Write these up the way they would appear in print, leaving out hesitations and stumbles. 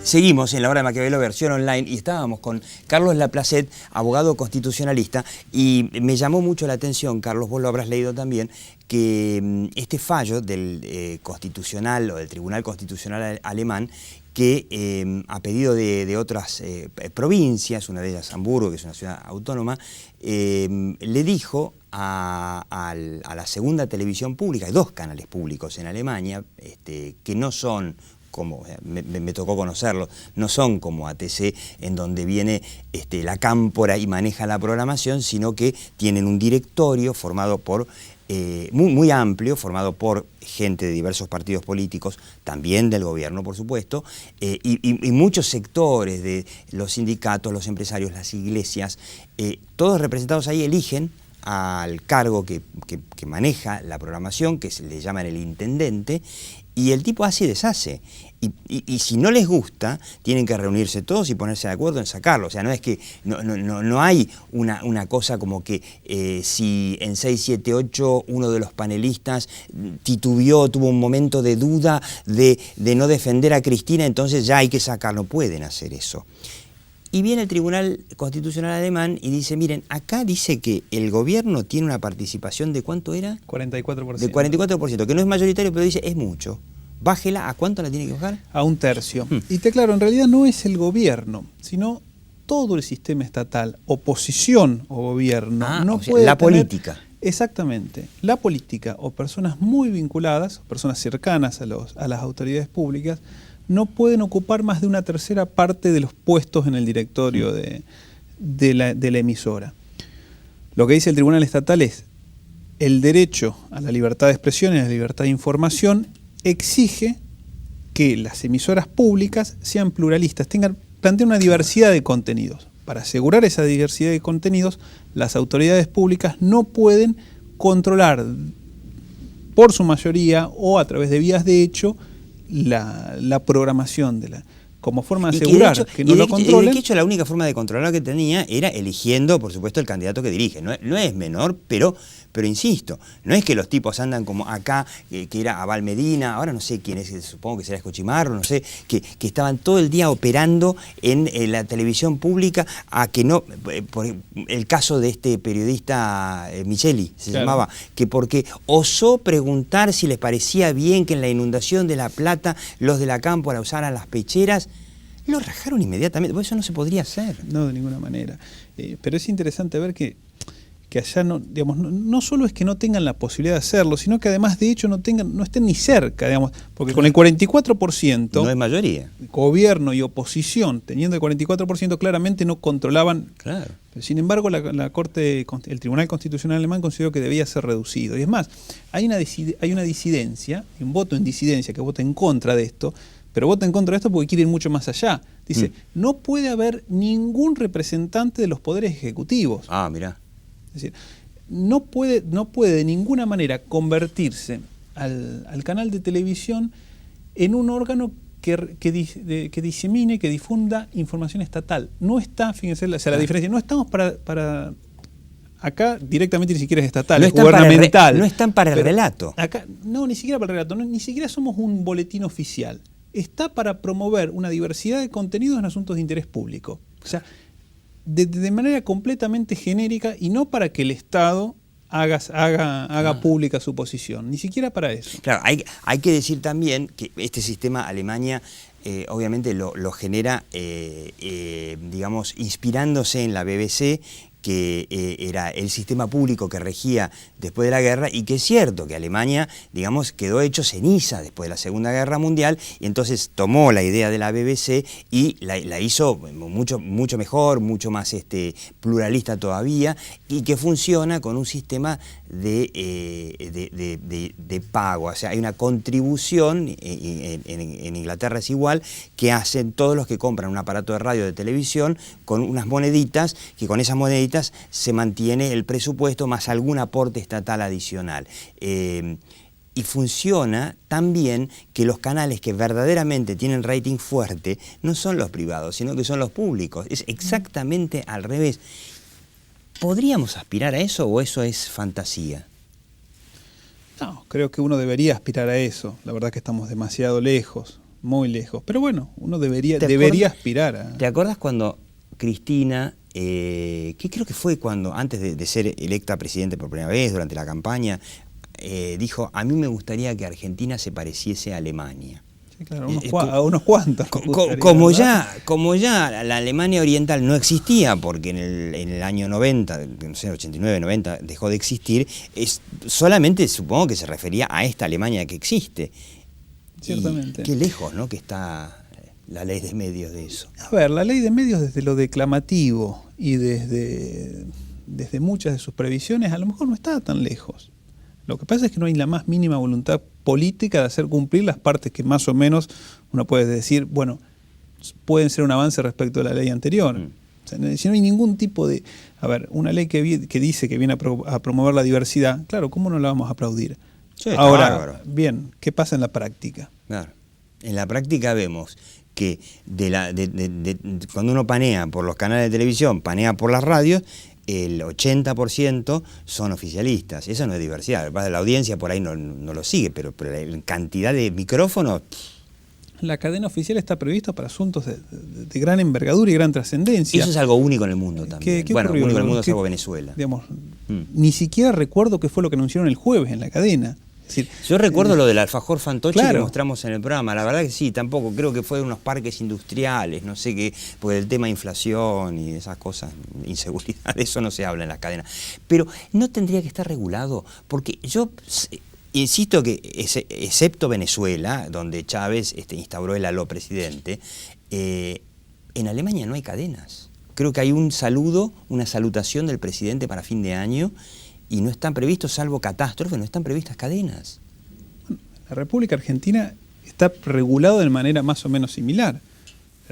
Seguimos en la hora de Maquiavelo versión online y estábamos con Carlos Laplacet, abogado constitucionalista, y me llamó mucho la atención, Carlos, vos lo habrás leído también, que este fallo del Constitucional o del Tribunal Constitucional alemán, que a pedido de otras provincias, una de ellas Hamburgo, que es una ciudad autónoma, le dijo a la segunda televisión pública, hay dos canales públicos en Alemania, que no son como, me tocó conocerlo, no son como ATC, en donde viene la cámpora y maneja la programación, sino que tienen un directorio formado por, muy amplio, formado por gente de diversos partidos políticos, también del gobierno, por supuesto, y muchos sectores de los sindicatos, los empresarios, las iglesias, todos representados ahí eligen al cargo que maneja la programación, que se le llaman el intendente, y el tipo hace y deshace. Y si no les gusta, tienen que reunirse todos y ponerse de acuerdo en sacarlo. O sea, no es que no hay una cosa como que si en 678 uno de los panelistas titubeó, tuvo un momento de duda de no defender a Cristina, entonces ya hay que sacarlo. No pueden hacer eso. Y viene el Tribunal Constitucional alemán y dice, miren, acá dice que el gobierno tiene una participación de ¿cuánto era? 44%. De 44%, que no es mayoritario, pero dice, es mucho. Bájela, ¿a cuánto la tiene que bajar? A un tercio. Y claro, en realidad no es el gobierno, sino todo el sistema estatal, oposición o gobierno. No o sea, puede la tener, política. Exactamente. La política o personas muy vinculadas, personas cercanas a las autoridades públicas, no pueden ocupar más de una tercera parte de los puestos en el directorio de la emisora. Lo que dice el Tribunal Estatal es el derecho a la libertad de expresión y a la libertad de información exige que las emisoras públicas sean pluralistas, planteen una diversidad de contenidos. Para asegurar esa diversidad de contenidos, las autoridades públicas no pueden controlar por su mayoría o a través de vías de hecho la programación como forma de asegurar que no lo controlen. Y de hecho la única forma de controlar que tenía era eligiendo, por supuesto, el candidato que dirige. No es menor, pero insisto, no es que los tipos andan como acá, que era Abal Medina, ahora no sé quién es, supongo que será Escochimarro, no sé, que estaban todo el día operando en la televisión pública a que no, por el caso de este periodista Micheli, se llamaba, que porque osó preguntar si les parecía bien que en la inundación de La Plata los de la cámpora usaran las pecheras, lo rajaron inmediatamente, porque eso no se podría hacer. No, de ninguna manera. Pero es interesante ver que allá no solo es que no tengan la posibilidad de hacerlo, sino que además de hecho no estén ni cerca, digamos, porque con el 44%... No es mayoría. Gobierno y oposición, teniendo el 44%, claramente no controlaban. Claro. Sin embargo, el Tribunal Constitucional alemán consideró que debía ser reducido. Y es más, hay una disidencia, un voto en disidencia que vota en contra de esto, pero vota en contra de esto porque quiere ir mucho más allá. Dice, no puede haber ningún representante de los poderes ejecutivos. Ah, mirá. Es decir, no puede de ninguna manera convertirse al canal de televisión en un órgano que disemine, que difunda información estatal. No está, fíjense, la diferencia, no estamos para acá directamente ni siquiera es estatal, no es gubernamental. No están para el relato. Acá, no, ni siquiera para el relato, ni siquiera somos un boletín oficial. Está para promover una diversidad de contenidos en asuntos de interés público. O sea, de manera completamente genérica y no para que el Estado haga pública su posición, ni siquiera para eso. Claro, hay que decir también que este sistema Alemania obviamente lo genera, digamos, inspirándose en la BBC, que era el sistema público que regía después de la guerra, y que es cierto que Alemania, digamos, quedó hecho ceniza después de la Segunda Guerra Mundial, y entonces tomó la idea de la BBC y la hizo mucho mejor, mucho más pluralista todavía, y que funciona con un sistema de pago. O sea, hay una contribución, en Inglaterra es igual, que hacen todos los que compran un aparato de radio o de televisión con unas moneditas, que con esas moneditas se mantiene el presupuesto más algún aporte estatal adicional. Y funciona tan bien que los canales que verdaderamente tienen rating fuerte no son los privados, sino que son los públicos. Es exactamente al revés. ¿Podríamos aspirar a eso o eso es fantasía? No, creo que uno debería aspirar a eso. La verdad que estamos demasiado lejos. muy lejos. Pero bueno, uno debería aspirar a... ¿Te acuerdas cuando Cristina, que creo que fue cuando, antes de ser electa presidente por primera vez, durante la campaña, dijo, a mí me gustaría que Argentina se pareciese a Alemania? Sí, claro, a unos cuantos. Como ya la Alemania Oriental no existía, porque en el año 90, no sé, 89, 90, dejó de existir, solamente supongo que se refería a esta Alemania que existe. Ciertamente. Y qué lejos, ¿no?, que está la ley de medios de eso. A ver, la ley de medios desde lo declamativo y desde muchas de sus previsiones a lo mejor no está tan lejos. Lo que pasa es que no hay la más mínima voluntad política de hacer cumplir las partes que más o menos uno puede decir, bueno, pueden ser un avance respecto a la ley anterior. O sea, si no hay ningún tipo de... A ver, una ley que dice que viene a promover la diversidad, claro, ¿cómo no la vamos a aplaudir? Sí, ahora, bárbaro. Bien, ¿qué pasa en la práctica? Claro. En la práctica vemos que cuando uno panea por los canales de televisión, panea por las radios, el 80% son oficialistas. Eso no es diversidad. La audiencia por ahí no lo sigue, pero la cantidad de micrófonos... La cadena oficial está prevista para asuntos de gran envergadura y gran trascendencia. Eso es algo único en el mundo también. ¿Qué bueno, ocurrió? Único en el mundo salvo Venezuela. Digamos, Ni siquiera recuerdo qué fue lo que anunciaron el jueves en la cadena. Es decir, yo recuerdo lo del alfajor fantoche, claro, que mostramos en el programa. La verdad que sí, tampoco. Creo que fue de unos parques industriales, no sé qué, porque el tema de inflación y esas cosas, inseguridad, de eso no se habla en las cadenas. Pero no tendría que estar regulado, porque yo... Insisto que, excepto Venezuela, donde Chávez instauró el aló presidente, en Alemania no hay cadenas. Creo que hay un saludo, una salutación del presidente para fin de año, y no están previstos, salvo catástrofes, no están previstas cadenas. La República Argentina está regulado de manera más o menos similar,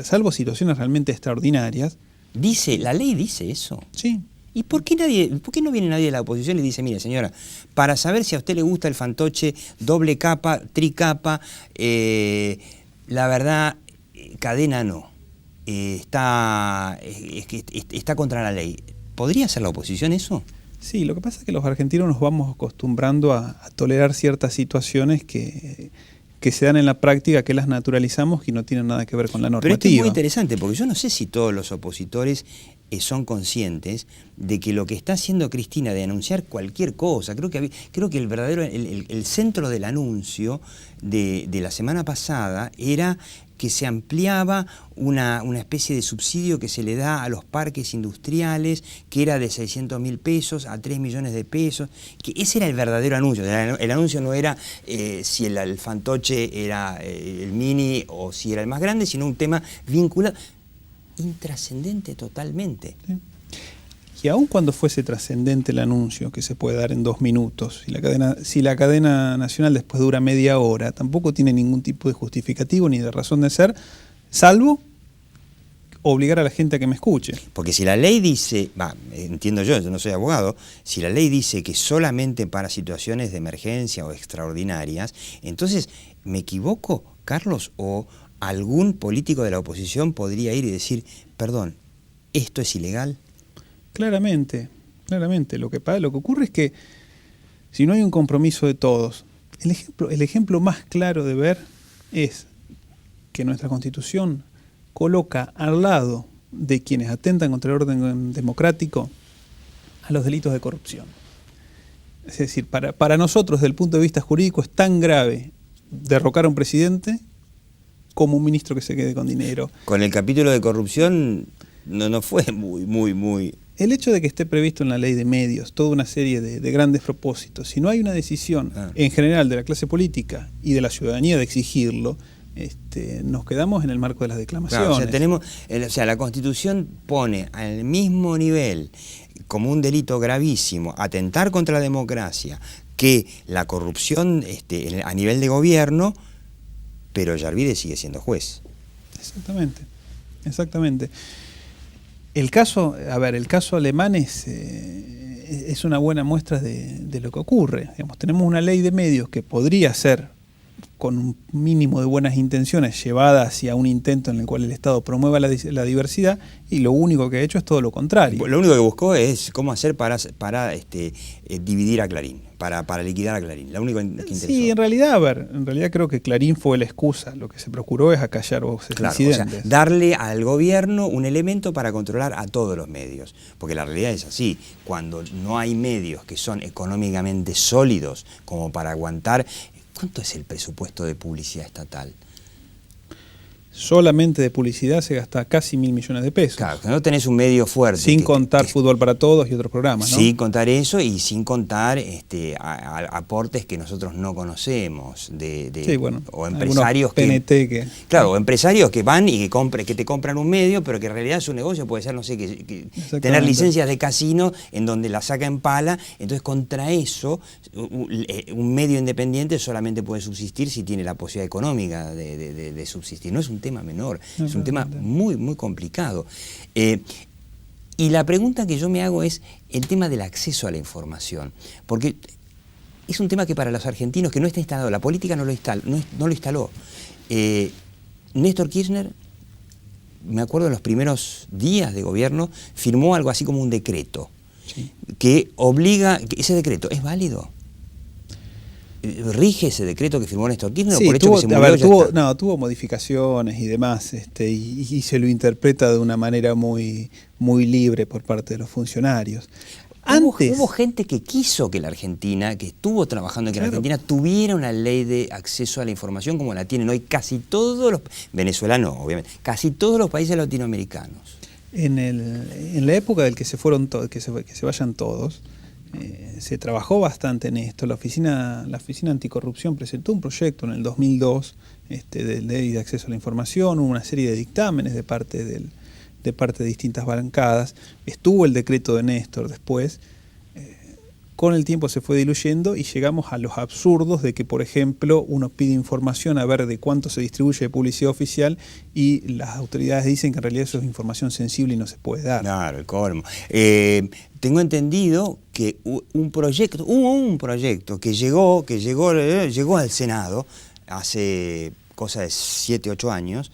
salvo situaciones realmente extraordinarias. La ley dice eso. Sí. ¿Y por qué no viene nadie de la oposición y dice, mire señora, para saber si a usted le gusta el fantoche doble capa, tricapa, la verdad, cadena no, está contra la ley? ¿Podría hacer la oposición eso? Sí, lo que pasa es que los argentinos nos vamos acostumbrando a tolerar ciertas situaciones que se dan en la práctica, que las naturalizamos y no tienen nada que ver con la normativa. Pero esto es muy interesante, porque yo no sé si todos los opositores son conscientes de que lo que está haciendo Cristina de anunciar cualquier cosa, creo que el verdadero, el centro del anuncio de la semana pasada era que se ampliaba una especie de subsidio que se le da a los parques industriales, que era de 600.000 pesos a 3 millones de pesos, que ese era el verdadero anuncio. El anuncio no era si el fantoche era el mini o si era el más grande, sino un tema vinculado, intrascendente totalmente. Sí. Y aun cuando fuese trascendente el anuncio, que se puede dar en 2 minutos, si la cadena nacional después dura media hora, tampoco tiene ningún tipo de justificativo ni de razón de ser, salvo obligar a la gente a que me escuche. Porque si la ley dice, entiendo yo no soy abogado, si la ley dice que solamente para situaciones de emergencia o extraordinarias, entonces, ¿me equivoco, Carlos? ¿O algún político de la oposición podría ir y decir, perdón, esto es ilegal? Claramente. Lo que ocurre es que si no hay un compromiso de todos, el ejemplo más claro de ver es que nuestra Constitución coloca al lado de quienes atentan contra el orden democrático a los delitos de corrupción. Es decir, para nosotros, desde el punto de vista jurídico, es tan grave derrocar a un presidente como un ministro que se quede con dinero. Con el capítulo de corrupción no fue muy... El hecho de que esté previsto en la ley de medios toda una serie de grandes propósitos, si no hay una decisión en general de la clase política y de la ciudadanía de exigirlo, nos quedamos en el marco de las declamaciones. Claro, o sea, la Constitución pone al mismo nivel como un delito gravísimo atentar contra la democracia que la corrupción a nivel de gobierno, pero Yarvide sigue siendo juez. Exactamente. El caso alemán es una buena muestra de lo que ocurre. Digamos, tenemos una ley de medios que podría ser con un mínimo de buenas intenciones llevada hacia un intento en el cual el Estado promueva la diversidad, y lo único que ha hecho es todo lo contrario. Lo único que buscó es cómo hacer para dividir a Clarín, para liquidar a Clarín. Lo único que interesó. Sí, en realidad creo que Clarín fue la excusa. Lo que se procuró es acallar voces disidentes. O sea, darle al gobierno un elemento para controlar a todos los medios. Porque la realidad es así, cuando no hay medios que son económicamente sólidos como para aguantar. ¿Cuánto es el presupuesto de publicidad estatal? Solamente de publicidad se gasta casi 1.000 millones de pesos. Claro, que no tenés un medio fuerte. Sin contar Fútbol para Todos y otros programas, ¿no? Sin contar eso y sin contar aportes que nosotros no conocemos sí, bueno, o empresarios Claro, o empresarios que van y que te compran un medio, pero que en realidad su negocio puede ser, no sé, que tener licencias de casino en donde la saca en pala. Entonces, contra eso, un medio independiente solamente puede subsistir si tiene la posibilidad económica de subsistir. No es un tema menor, es un tema muy, muy complicado. Y la pregunta que yo me hago es el tema del acceso a la información, porque es un tema que para los argentinos que no está instalado, la política no lo instaló. Néstor Kirchner, me acuerdo en los primeros días de gobierno, firmó algo así como un decreto, sí, que obliga, ese decreto es válido. ¿Rige ese decreto que firmó Néstor Kirchner? Sí, por hecho que se murió, tuvo modificaciones y demás, y se lo interpreta de una manera muy, muy libre por parte de los funcionarios. Hubo gente que quiso que la Argentina, que estuvo trabajando en que la Argentina tuviera una ley de acceso a la información como la tienen hoy casi todos los, Venezuela no, obviamente, casi todos los países latinoamericanos. En la época del que se fueron que se vayan todos, se trabajó bastante en esto. La oficina anticorrupción presentó un proyecto en el 2002 de ley de acceso a la información, hubo una serie de dictámenes de parte de distintas bancadas, estuvo el decreto de Néstor después. Con el tiempo se fue diluyendo y llegamos a los absurdos de que, por ejemplo, uno pide información a ver de cuánto se distribuye de publicidad oficial y las autoridades dicen que en realidad eso es información sensible y no se puede dar. Claro, el colmo. Tengo entendido que hubo un proyecto que llegó al Senado hace cosa de 7, 8 años,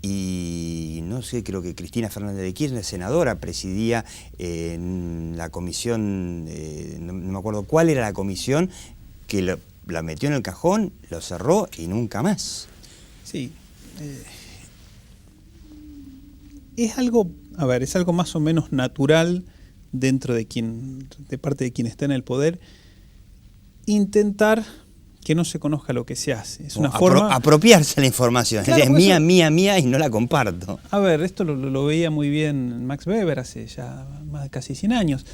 y no sé, creo que Cristina Fernández de Kirchner, senadora, presidía la comisión, no me acuerdo cuál era la comisión, que la metió en el cajón, lo cerró y nunca más. Sí. Es algo más o menos natural dentro de parte de quien está en el poder, intentar que no se conozca lo que se hace. Es una forma... Apropiarse la información. Claro, es mía, mía y no la comparto. A ver, esto lo veía muy bien Max Weber hace ya más de casi 100 años.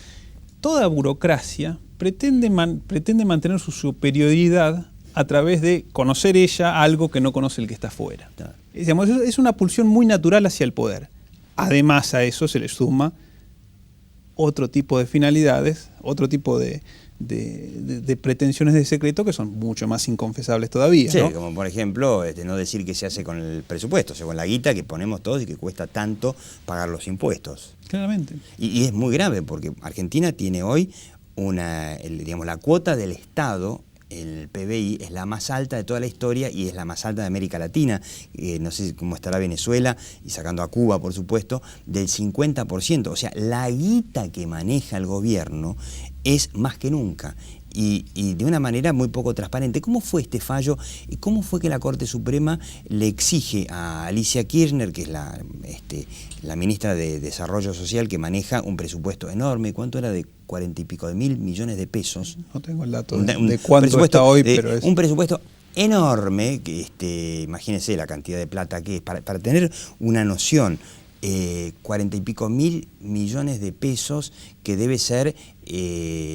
Toda burocracia pretende mantener su superioridad a través de conocer ella algo que no conoce el que está afuera. Claro. Es una pulsión muy natural hacia el poder. Además a eso se le suma otro tipo de finalidades, otro tipo de pretensiones de secreto que son mucho más inconfesables todavía. Sí, ¿no? Como por ejemplo, no decir qué se hace con el presupuesto, o sea, con la guita que ponemos todos y que cuesta tanto pagar los impuestos. Claramente. Y es muy grave porque Argentina tiene hoy la cuota del Estado, el PBI, es la más alta de toda la historia y es la más alta de América Latina. No sé cómo estará Venezuela, y sacando a Cuba, por supuesto, del 50%. O sea, la guita que maneja el gobierno es más que nunca. Y de una manera muy poco transparente. ¿Cómo fue este fallo? ¿Y cómo fue que la Corte Suprema le exige a Alicia Kirchner, que es la ministra de Desarrollo Social, que maneja un presupuesto enorme? ¿Cuánto era? De 40 y pico de mil millones de pesos. No tengo el dato de cuánto está hoy, pero es... Un presupuesto enorme, que imagínense la cantidad de plata que es. Para tener una noción, 40 y pico mil millones de pesos, que debe ser,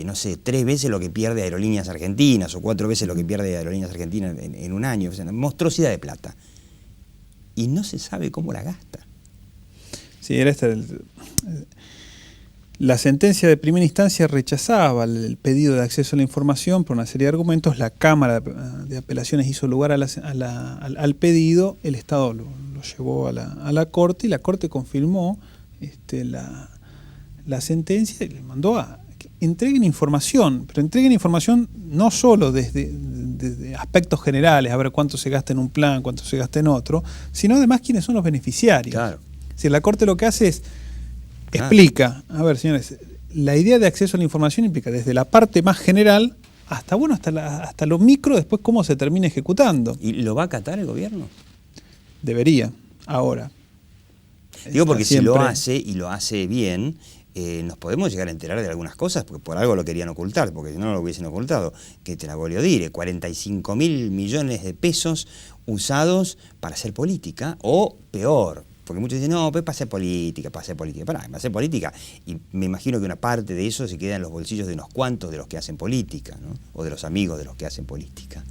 no sé, 3 veces lo que pierde Aerolíneas Argentinas o 4 veces lo que pierde Aerolíneas Argentinas en un año. O sea, una monstruosidad de plata. Y no se sabe cómo la gasta. Sí, era la sentencia de primera instancia rechazaba el pedido de acceso a la información por una serie de argumentos. La Cámara de Apelaciones hizo lugar al pedido, el Estado lo llevó a la Corte y la Corte confirmó la sentencia y le mandó a que entreguen información, pero entreguen información no solo desde de aspectos generales, a ver cuánto se gasta en un plan, cuánto se gasta en otro, sino además quiénes son los beneficiarios. Claro. Si la Corte lo que hace es explica, a ver, señores, la idea de acceso a la información implica desde la parte más general hasta, bueno, hasta lo micro, después cómo se termina ejecutando. ¿Y lo va a acatar el gobierno? Debería, ahora. Digo, porque si lo hace y lo hace bien, nos podemos llegar a enterar de algunas cosas, porque por algo lo querían ocultar, porque si no lo hubiesen ocultado. Que te la voglio dire, 45.000 millones de pesos usados para hacer política, o peor, porque muchos dicen, no, pues para hacer política, para hacer política. Para hacer política, y me imagino que una parte de eso se queda en los bolsillos de unos cuantos de los que hacen política, ¿no? O de los amigos de los que hacen política.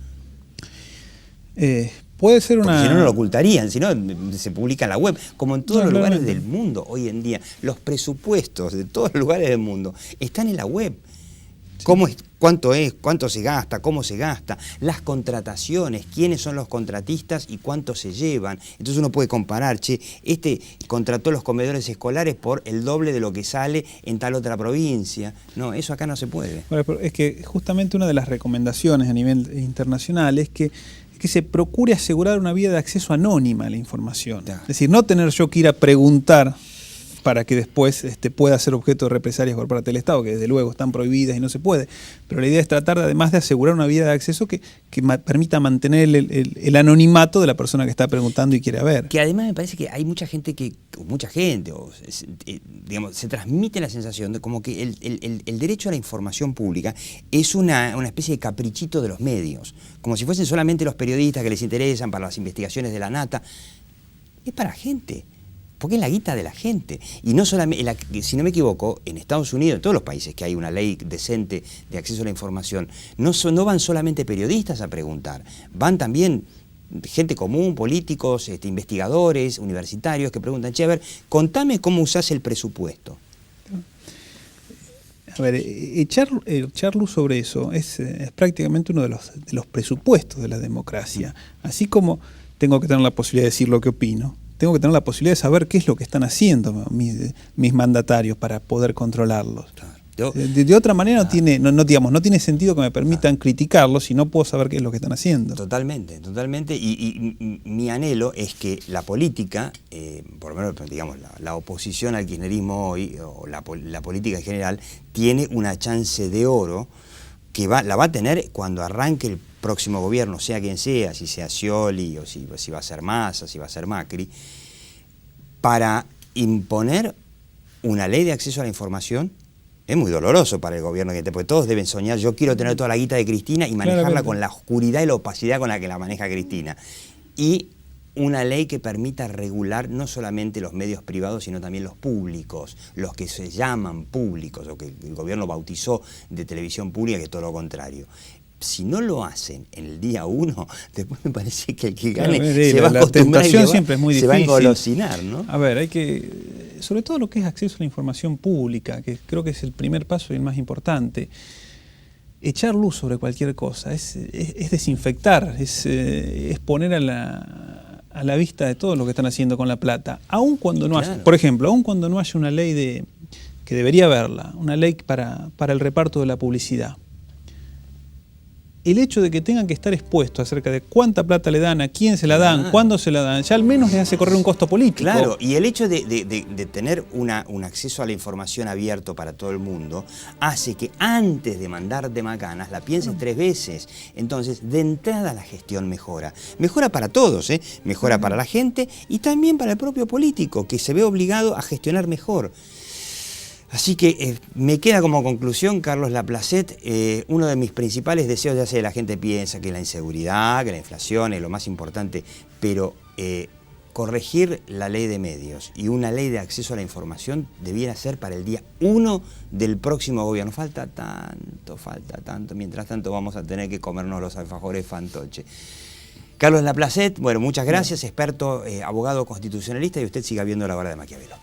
Puede ser una... Porque si no, no lo ocultarían, si no, se publica en la web, como en todos los lugares del mundo hoy en día. Los presupuestos de todos los lugares del mundo están en la web. Sí. ¿Cuánto es? ¿Cuánto se gasta? ¿Cómo se gasta? Las contrataciones, quiénes son los contratistas y cuánto se llevan. Entonces uno puede comparar, che, este contrató los comedores escolares por el doble de lo que sale en tal otra provincia. No, eso acá no se puede. Bueno, pero es que justamente una de las recomendaciones a nivel internacional es que se procure asegurar una vía de acceso anónima a la información. Claro. Es decir, no tener yo que ir a preguntar para que después pueda ser objeto de represalias por parte del Estado, que desde luego están prohibidas y no se puede. Pero la idea es tratar, además de asegurar una vía de acceso que permita mantener el anonimato de la persona que está preguntando y quiere ver. Que además me parece que hay mucha gente digamos, se transmite la sensación de como que el derecho a la información pública es una especie de caprichito de los medios, como si fuesen solamente los periodistas que les interesan para las investigaciones de la nata. Es para gente. Porque es la guita de la gente. Y no solamente, si no me equivoco, en Estados Unidos, en todos los países que hay una ley decente de acceso a la información, no van solamente periodistas a preguntar, van también gente común, políticos, investigadores, universitarios que preguntan, che, a ver, contame cómo usás el presupuesto. A ver, echar luz sobre eso es prácticamente uno de los presupuestos de la democracia. Así como tengo que tener la posibilidad de decir lo que opino, tengo que tener la posibilidad de saber qué es lo que están haciendo mis mandatarios para poder controlarlos. Claro. De otra manera no tiene sentido que me permitan criticarlos si no puedo saber qué es lo que están haciendo. Totalmente, totalmente. Y mi anhelo es que la política, por lo menos digamos la oposición al kirchnerismo hoy, o la política en general, tiene una chance de oro que la va a tener cuando arranque el próximo gobierno, sea quien sea, si sea Scioli o si va a ser Massa, si va a ser Macri, para imponer una ley de acceso a la información. Es muy doloroso para el gobierno, porque todos deben soñar, yo quiero tener toda la guita de Cristina y manejarla con la oscuridad y la opacidad con la que la maneja Cristina. Y una ley que permita regular no solamente los medios privados, sino también los públicos, los que se llaman públicos, o que el gobierno bautizó de televisión pública, que es todo lo contrario. Si no lo hacen en el día 1, después me parece que el que gane se va a acostumbrar y se va a engolosinar, ¿no? A ver, hay que, sobre todo lo que es acceso a la información pública, que creo que es el primer paso y el más importante, echar luz sobre cualquier cosa, es desinfectar, es poner a la vista de todo lo que están haciendo con la plata, aun cuando no haya, por ejemplo, aun cuando no haya una ley que debería haberla, una ley para el reparto de la publicidad. El hecho de que tengan que estar expuestos acerca de cuánta plata le dan, a quién se la dan, cuándo se la dan, ya al menos les hace correr un costo político. Claro, y el hecho de tener un acceso a la información abierto para todo el mundo hace que antes de mandarte macanas la pienses 3 veces. Entonces, de entrada la gestión mejora. Mejora para todos, mejora para la gente y también para el propio político, que se ve obligado a gestionar mejor. Así que me queda como conclusión, Carlos Laplacet, uno de mis principales deseos, ya sé, la gente piensa que la inseguridad, que la inflación es lo más importante, pero corregir la ley de medios y una ley de acceso a la información debiera ser para el día 1 del próximo gobierno. Falta tanto, mientras tanto vamos a tener que comernos los alfajores fantoche. Carlos Laplacet, bueno, muchas gracias, experto, abogado constitucionalista, y usted siga viendo La Hora de Maquiavelo.